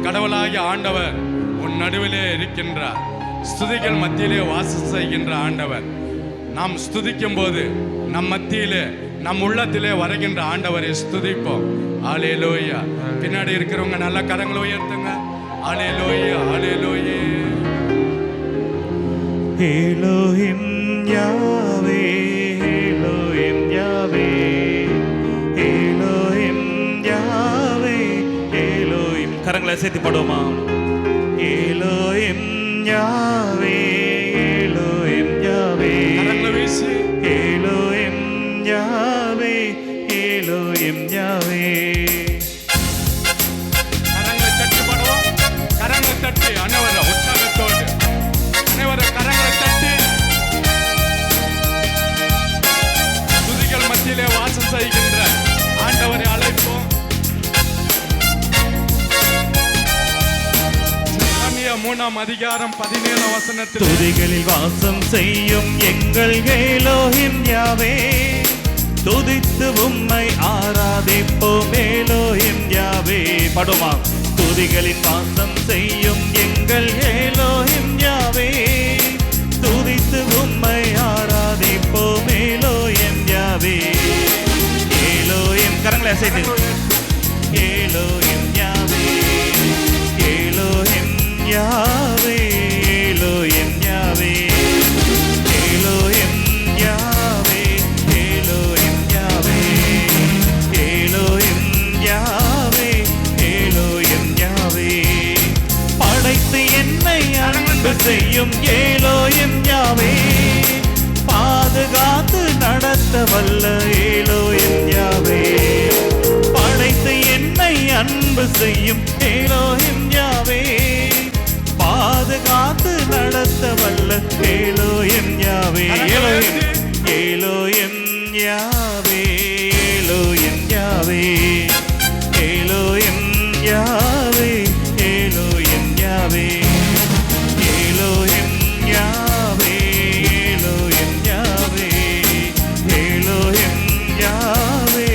கடவுளாகிய ஆண்டவர் உன் நடுவிலே இருக்கின்றார். ஸ்துதிகள் மத்தியிலே வாசம் செய்கின்ற ஆண்டவர். நாம் ஸ்துதிக்கும் போது நம் மத்தியிலே நம் உள்ளத்திலே வருகின்ற ஆண்டவரை ஸ்துதிப்போம். அல்லேலூயா. பின்னாடி இருக்கிறவங்க நல்ல கரங்களை உயர்த்துங்க. அல்லேலூயா, அல்லேலூயா. Elohim Yahweh, Elohim Yahweh, Elohim Yahweh, Elohim. கரங்களை சேர்த்து பாடுவோமா? எலோஹிம் யாவே, எலோஹிம் யாவே, கரங்களை வீசி. Elohim Yahweh, Elohim Yahweh. கரங்களை தட்டி பாடுவோம். கரங்களை தட்டி அனைவர உற்சாகத்தோடு அனைவர கரங்களை தட்டி துதிகள் மத்தியிலே வாசம் செய்கின்ற ஆண்டவரை அழைப்போம். 3:17 துதிகளில் வாசம் செய்யும் எங்கள் எலோஹிம் யாவே, துதித்து உம்மை ஆராதிப்போம் எலோஹிம் யாவே. படுமா? துதிகளில் வாசம் செய்யும் எங்கள் எலோஹிம் யாவே, துதித்து உம்மை ஆராதிப்போம் எலோஹிம் யாவே. எலோஹிம். கரங்களை அசைத்து Elohim Yahweh, Elohim Yahweh, Elohim Yahweh, Elohim Yahweh, Elohim Yahweh, Elohim Yahweh, Elohim யாவே. படைத்து என்னை அன்பு செய்யும் எலோஹிம் யாவே, பாதுகாத்து நடத்த வல்ல எலோஹிம் யாவே. படைத்து என்னை அன்பு செய்யும் எலோஹிம் யாவே, பாதுகாத்து நடத்த வல்ல Elohim Yahweh. Elohim, Elohim Yahweh, Elohim Yahweh, Elohim Yahweh, Elohim Yahweh, Elohim Yahweh, Elohim Yahweh, Elohim Yahweh,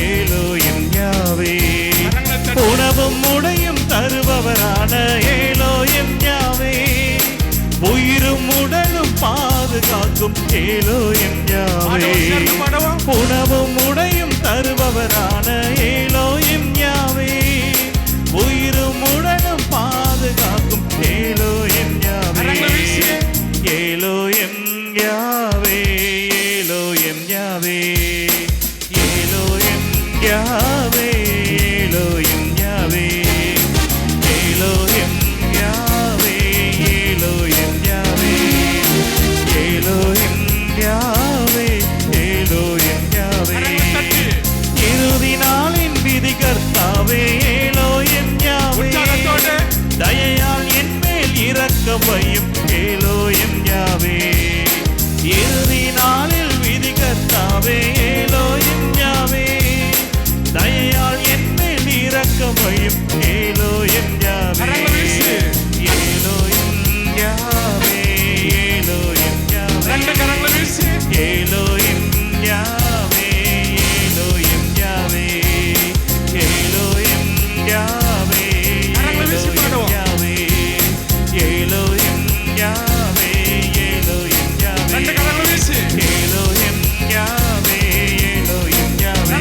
Elohim யாவே. உணவும் உடையும் தருபவரான எலோஹிம் யாவே, உயிரும் உடலும் பாதுகாக்கும் எலோஹிம் யாவே. உணவும் உடையும் தருபவரான எலோஹிம் யாவே, உயிரும் உடலும் பாதுகாக்கும் Elohim Yahweh. Elohim Yahweh, Elohim Yahweh, Elohim Yahweh, Elohim Yahweh, Elohim Yahweh, Elohim Yahweh, Elohim Yahweh, Elohim யாவே. இறுதி நாளின் விதி கர்த்தாவே எலோஹிம் யாவே, தயையால் என் மேல் இரக்கம் வையும் எலோஹிம் யாவே. இறுதி நாளில் விதி கர்த்தாவே எலோஹிம் யாவே, தயையால் என் மேல் இரக்கம் வையும் Elohim Yahweh. Elohim Yahweh, Elohim Yahweh, Elohim Yahweh, Elohim Yahweh, Elohim Yahweh, Elohim Yahweh, Elohim Yahweh, Elohim Yahweh, Elohim Yahweh, Elohim Yahweh,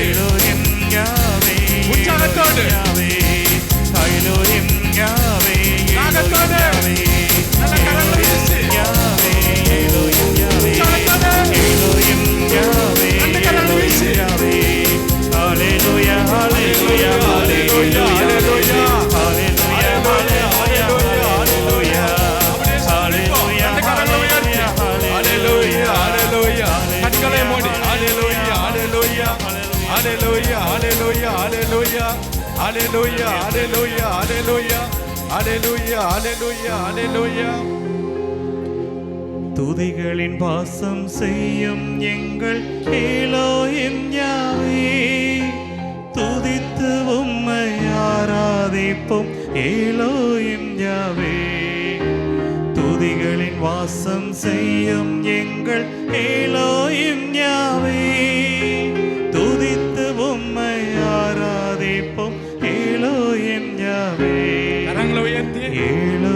Elohim Yahweh, உற்சாகத்தோடு Yahweh, Elohim Yahweh, Elohim Yahweh, Elohim Yahweh, Elohim Yahweh, Elohim Yahweh, Elohim Yahweh. ஹல்லேலூயா, ஹல்லேலூயா, ஹல்லேலூயா, ஹல்லேலூயா, ஹல்லேலூயா, ஹல்லேலூயா, ஹல்லேலூயா, ஹல்லேலூயா, ஹல்லேலூயா, ஹல்லேலூயா. கண்களை மூடி ஹல்லேலூயா, ஹல்லேலூயா, ஹல்லேலூயா, ஹல்லேலூயா, ஹல்லேலூயா, ஹல்லேலூயா, ஹல்லேலூயா, ஹல்லேலூயா, ஹல்லேலூயா, ஹல்லேலூயா, ஹல்லேலூயா. துதிகளின் வாசம் செய்யும் எங்கள் எலோஹிம் யாவே, துதித்து உம்மை ஆராதிப்போம் எலோஹிம் யாவே. துதிகளின் வாசம் செய்யும் எங்கள் எலோஹிம் யாவே, துதித்து உம்மை ஆராதிப்போம் எலோஹிம் என் யாவே கரங்களை உயர்த்தி ஏலோ